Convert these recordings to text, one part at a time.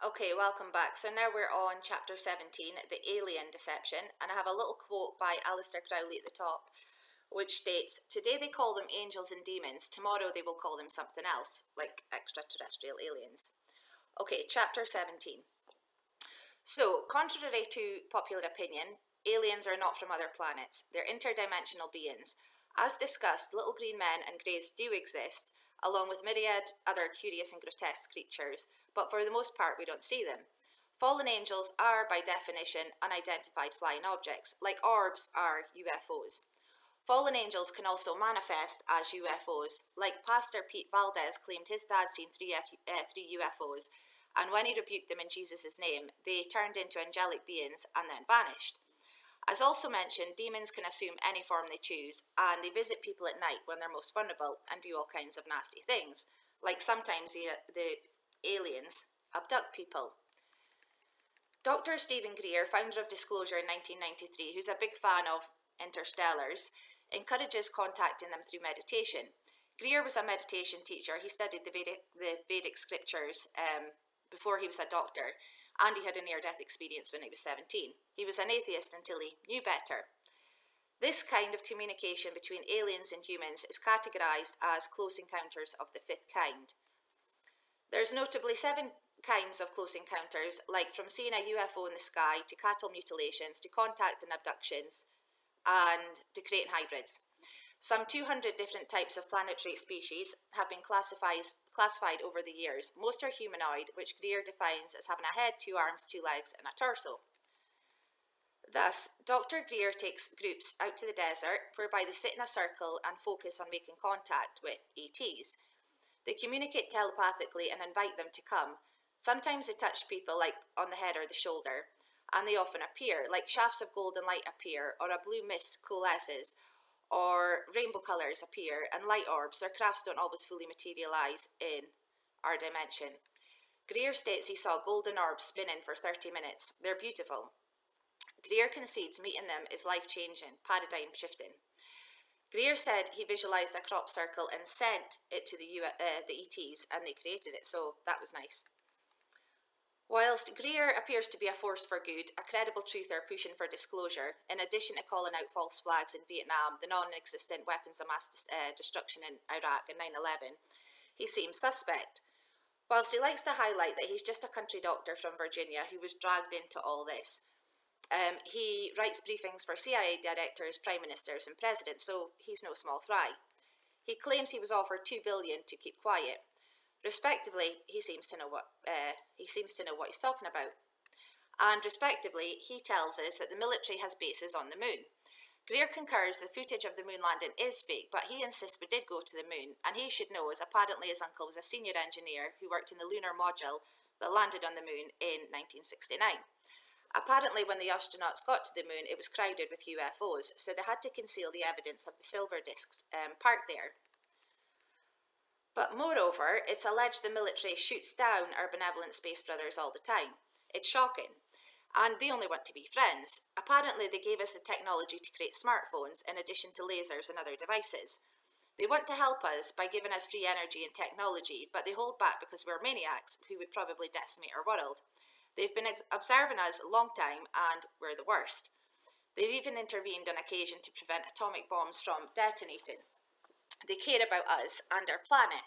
Okay, welcome back. So now we're on chapter 17, the alien deception, and I have a little quote by Aleister Crowley at the top, which states, "Today they call them angels and demons, tomorrow they will call them something else, like extraterrestrial aliens." Okay, chapter 17. So, contrary to popular opinion, aliens are not from other planets. They're interdimensional beings. As discussed, little green men and greys do exist, along with myriad other curious and grotesque creatures, but for the most part we don't see them. Fallen angels are, by definition, unidentified flying objects, like orbs are UFOs. Fallen angels can also manifest as UFOs, like Pastor Pete Valdez claimed his dad seen three UFOs, and when he rebuked them in Jesus' name, they turned into angelic beings and then vanished. As also mentioned, demons can assume any form they choose, and they visit people at night when they're most vulnerable and do all kinds of nasty things, like sometimes the aliens abduct people. Dr. Stephen Greer, founder of Disclosure in 1993, who's a big fan of interstellars, encourages contacting them through meditation. Greer was a meditation teacher. He studied the Vedic scriptures before he was a doctor, and he had a near-death experience when he was 17. He was an atheist until he knew better. This kind of communication between aliens and humans is categorized as close encounters of the fifth kind. There's notably 7 kinds of close encounters, like from seeing a UFO in the sky to cattle mutilations to contact and abductions and to creating hybrids. Some 200 different types of planetary species have been classified over the years. Most are humanoid, which Greer defines as having a head, 2 arms, 2 legs, and a torso. Thus, Dr. Greer takes groups out to the desert, whereby they sit in a circle and focus on making contact with ETs. They communicate telepathically and invite them to come. Sometimes they touch people, like on the head or the shoulder, and they often appear, like shafts of golden light appear, or a blue mist coalesces, or rainbow colours appear, and light orbs. Their crafts don't always fully materialise in our dimension. Greer states he saw golden orbs spinning for 30 minutes. They're beautiful. Greer concedes meeting them is life-changing, paradigm-shifting. Greer said he visualised a crop circle and sent it to the ETs, and they created it, so that was nice. Whilst Greer appears to be a force for good, a credible truther pushing for disclosure, in addition to calling out false flags in Vietnam, the non-existent weapons of mass destruction in Iraq and 9/11, he seems suspect. Whilst he likes to highlight that he's just a country doctor from Virginia who was dragged into all this, he writes briefings for CIA directors, prime ministers, and presidents, so he's no small fry. He claims he was offered $2 billion to keep quiet. Respectively, he seems to know what he's talking about. And respectively, he tells us that the military has bases on the moon. Greer concurs the footage of the moon landing is fake, but he insists we did go to the moon, and he should know, as apparently his uncle was a senior engineer who worked in the lunar module that landed on the moon in 1969. Apparently, when the astronauts got to the moon, it was crowded with UFOs, so they had to conceal the evidence of the silver discs parked there. But moreover, it's alleged the military shoots down our benevolent space brothers all the time. It's shocking. And they only want to be friends. Apparently, they gave us the technology to create smartphones in addition to lasers and other devices. They want to help us by giving us free energy and technology, but they hold back because we're maniacs who would probably decimate our world. They've been observing us a long time, and we're the worst. They've even intervened on occasion to prevent atomic bombs from detonating. They care about us and our planet.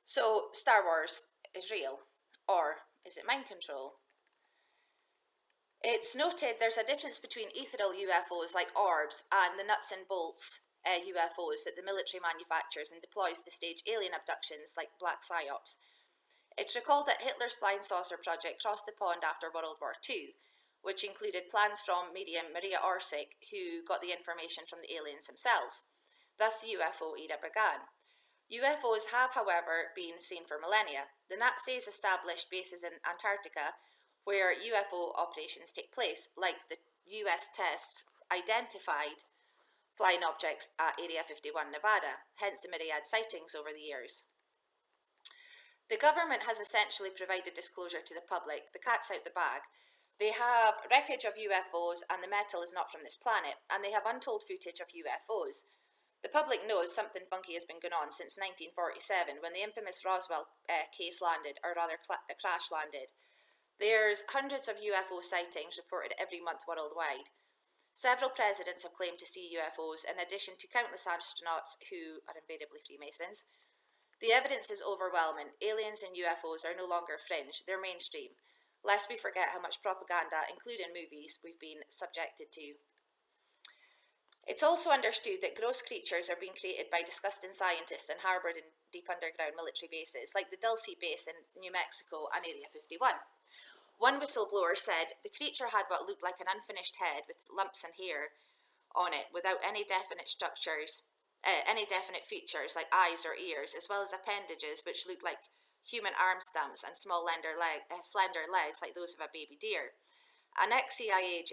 So, Star Wars is real. Or is it mind control? It's noted there's a difference between ethereal UFOs like orbs and the nuts and bolts UFOs that the military manufactures and deploys to stage alien abductions like black psyops. It's recalled that Hitler's flying saucer project crossed the pond after World War II, which included plans from medium Maria Orsic, who got the information from the aliens themselves. Thus the UFO era began. UFOs have, however, been seen for millennia. The Nazis established bases in Antarctica where UFO operations take place, like the US tests identified flying objects at Area 51, Nevada, hence the myriad sightings over the years. The government has essentially provided disclosure to the public. The cat's out the bag. They have wreckage of UFOs, and the metal is not from this planet, and they have untold footage of UFOs. The public knows something funky has been going on since 1947 when the infamous Roswell case landed, or rather crash landed. There's hundreds of UFO sightings reported every month worldwide. Several presidents have claimed to see UFOs, in addition to countless astronauts who are invariably Freemasons. The evidence is overwhelming. Aliens and UFOs are no longer fringe, they're mainstream. Lest we forget how much propaganda, including movies, we've been subjected to. It's also understood that gross creatures are being created by disgusting scientists and harboured in deep underground military bases, like the Dulce base in New Mexico and Area 51. One whistleblower said the creature had what looked like an unfinished head with lumps and hair on it, without any definite structures, any definite features like eyes or ears, as well as appendages which looked like human arm stumps and small slender legs like those of a baby deer. An ex-CIA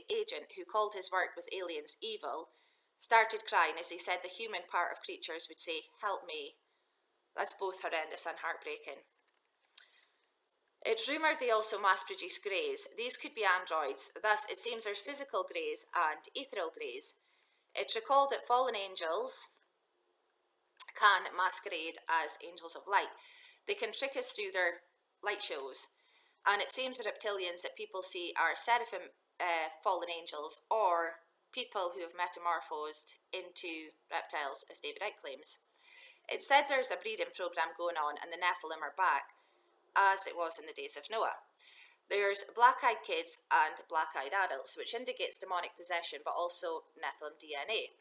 agent who called his work with aliens evil started crying as he said the human part of creatures would say, "Help me." That's both horrendous and heartbreaking. It's rumoured they also mass-produce greys. These could be androids, thus it seems there's physical greys and ethereal greys. It's recalled that fallen angels can masquerade as angels of light. They can trick us through their light shows. And it seems the reptilians that people see are seraphim fallen angels, or people who have metamorphosed into reptiles, as David Icke claims. It's said there's a breeding program going on and the Nephilim are back, as it was in the days of Noah. There's black-eyed kids and black-eyed adults, which indicates demonic possession, but also Nephilim DNA.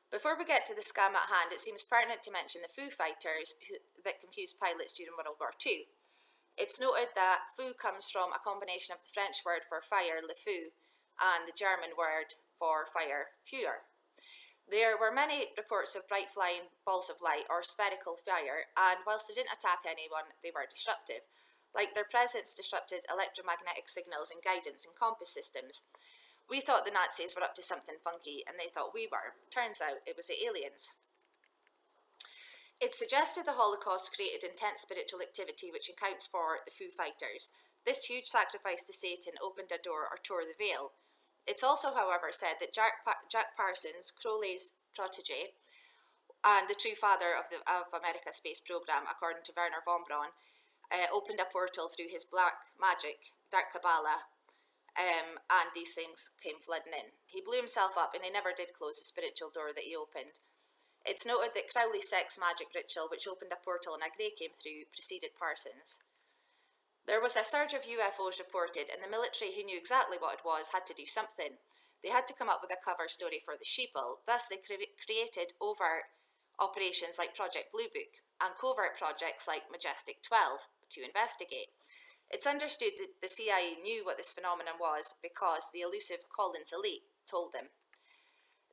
Before we get to the scam at hand, it seems pertinent to mention the Foo Fighters that confused pilots during World War II. It's noted that feu comes from a combination of the French word for fire, le feu, and the German word for fire, Feuer. There were many reports of bright flying balls of light or spherical fire, and whilst they didn't attack anyone, they were disruptive. Like their presence disrupted electromagnetic signals and guidance and compass systems. We thought the Nazis were up to something funky, and they thought we were. Turns out it was the aliens. It suggested the Holocaust created intense spiritual activity which accounts for the Foo Fighters. This huge sacrifice to Satan opened a door or tore the veil. It's also, however, said that Jack Parsons, Crowley's protege, and the true father of America's space program, according to Werner von Braun, opened a portal through his black magic, dark Kabbalah, and these things came flooding in. He blew himself up and he never did close the spiritual door that he opened. It's noted that Crowley's sex magic ritual, which opened a portal and a grey came through, preceded Parsons. There was a surge of UFOs reported, and the military, who knew exactly what it was, had to do something. They had to come up with a cover story for the sheeple. Thus, they created overt operations like Project Blue Book and covert projects like Majestic 12 to investigate. It's understood that the CIA knew what this phenomenon was because the elusive Collins elite told them.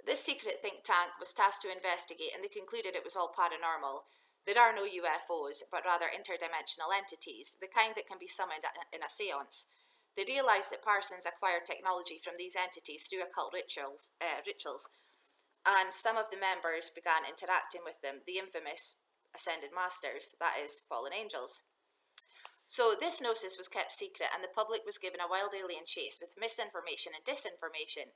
This secret think tank was tasked to investigate, and they concluded it was all paranormal. There are no UFOs, but rather interdimensional entities, the kind that can be summoned in a seance. They realised that Parsons acquired technology from these entities through occult rituals, and some of the members began interacting with them, the infamous Ascended Masters, that is, fallen angels. So this gnosis was kept secret, and the public was given a wild alien chase with misinformation and disinformation.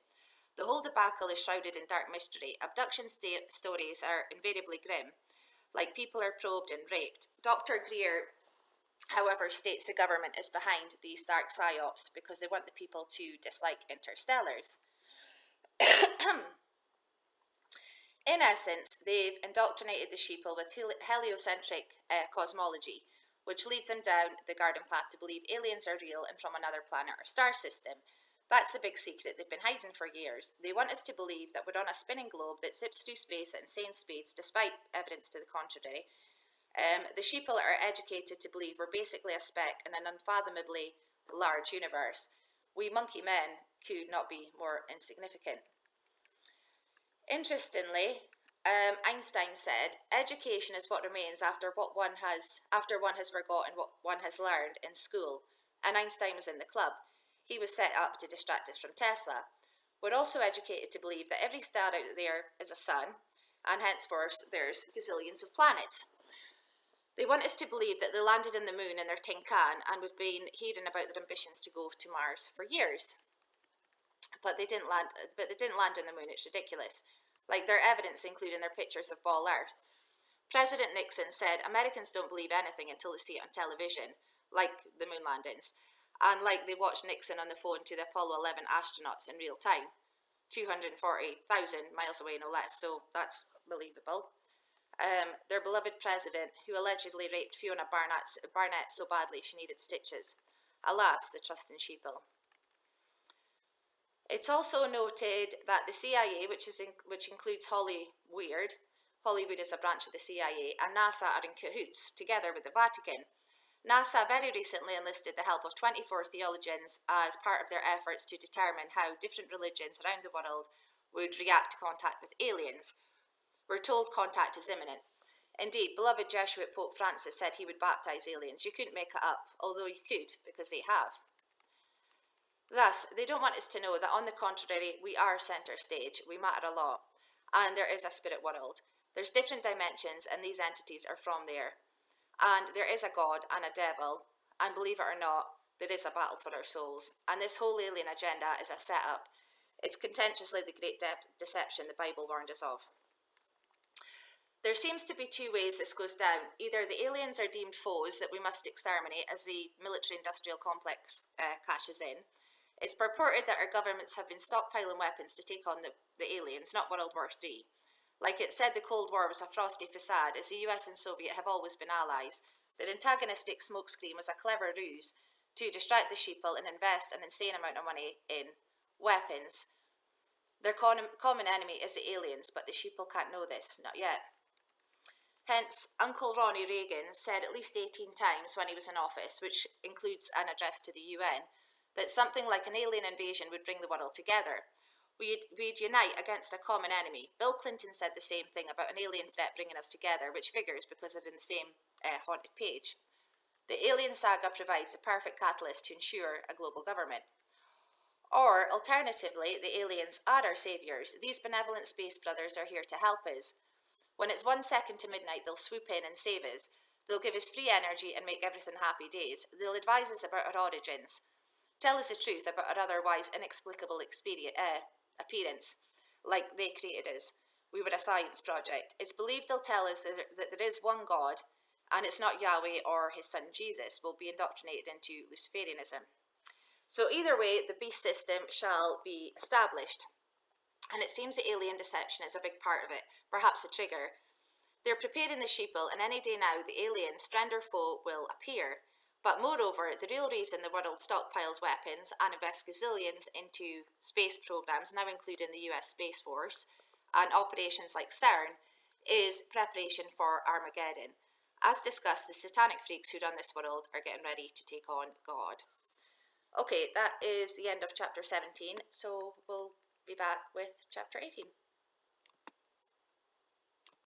The whole debacle is shrouded in dark mystery. Abduction stories are invariably grim, like people are probed and raped. Dr. Greer, however, states the government is behind these dark psyops because they want the people to dislike interstellars. In essence, they've indoctrinated the sheeple with heliocentric cosmology, which leads them down the garden path to believe aliens are real and from another planet or star system. That's the big secret they've been hiding for years. They want us to believe that we're on a spinning globe that zips through space at insane speeds, despite evidence to the contrary. The sheeple are educated to believe we're basically a speck in an unfathomably large universe. We monkey men could not be more insignificant. Interestingly, Einstein said, "Education is what remains after one has forgotten what one has learned in school." And Einstein was in the club. He was set up to distract us from Tesla. We're also educated to believe that every star out there is a sun, and henceforth there's gazillions of planets. They want us to believe that they landed in the moon in their tin can, and we've been hearing about their ambitions to go to Mars for years. But they didn't land on the moon. It's ridiculous. like their evidence including their pictures of Ball Earth. President Nixon said Americans don't believe anything until they see it on television, like the moon landings, and like they watched Nixon on the phone to the Apollo 11 astronauts in real time, 240,000 miles away no less, so that's believable. Their beloved president, who allegedly raped Fiona Barnett so badly she needed stitches. Alas, the trust in sheeple. It's also noted that the CIA, which includes Hollywood is a branch of the CIA, and NASA are in cahoots, together with the Vatican. NASA very recently enlisted the help of 24 theologians as part of their efforts to determine how different religions around the world would react to contact with aliens. We're told contact is imminent. Indeed, beloved Jesuit Pope Francis said he would baptize aliens. You couldn't make it up, although you could, because they have. Thus, they don't want us to know that on the contrary, we are centre stage, we matter a lot, and there is a spirit world. There's different dimensions, and these entities are from there. And there is a God and a devil, and believe it or not, there is a battle for our souls. And this whole alien agenda is a setup. It's contentiously the great deception the Bible warned us of. There seems to be two ways this goes down. Either the aliens are deemed foes that we must exterminate as the military-industrial complex cashes in. It's purported that our governments have been stockpiling weapons to take on the aliens, not World War III. Like it said, the Cold War was a frosty facade, as the US and Soviet have always been allies. Their antagonistic smokescreen was a clever ruse to distract the sheeple and invest an insane amount of money in weapons. Their common enemy is the aliens, but the sheeple can't know this, not yet. Hence, Uncle Ronnie Reagan said at least 18 times when he was in office, which includes an address to the UN, that something like an alien invasion would bring the world together. We'd unite against a common enemy. Bill Clinton said the same thing about an alien threat bringing us together, which figures because it's in the same haunted page. The alien saga provides the perfect catalyst to ensure a global government. Or, alternatively, the aliens are our saviours. These benevolent space brothers are here to help us. When it's 1 second to midnight, they'll swoop in and save us. They'll give us free energy and make everything happy days. They'll advise us about our origins. Tell us the truth about our otherwise inexplicable appearance, like they created us. We were a science project. It's believed they'll tell us that there is one God, and it's not Yahweh or his son Jesus. We'll be indoctrinated into Luciferianism. So either way, the beast system shall be established. And it seems that alien deception is a big part of it, perhaps a trigger. They're preparing the sheeple, and any day now the aliens, friend or foe, will appear. But moreover, the real reason the world stockpiles weapons and invests gazillions into space programs, now including the US Space Force, and operations like CERN, is preparation for Armageddon. As discussed, the satanic freaks who run this world are getting ready to take on God. Okay, that is the end of chapter 17, so we'll be back with chapter 18.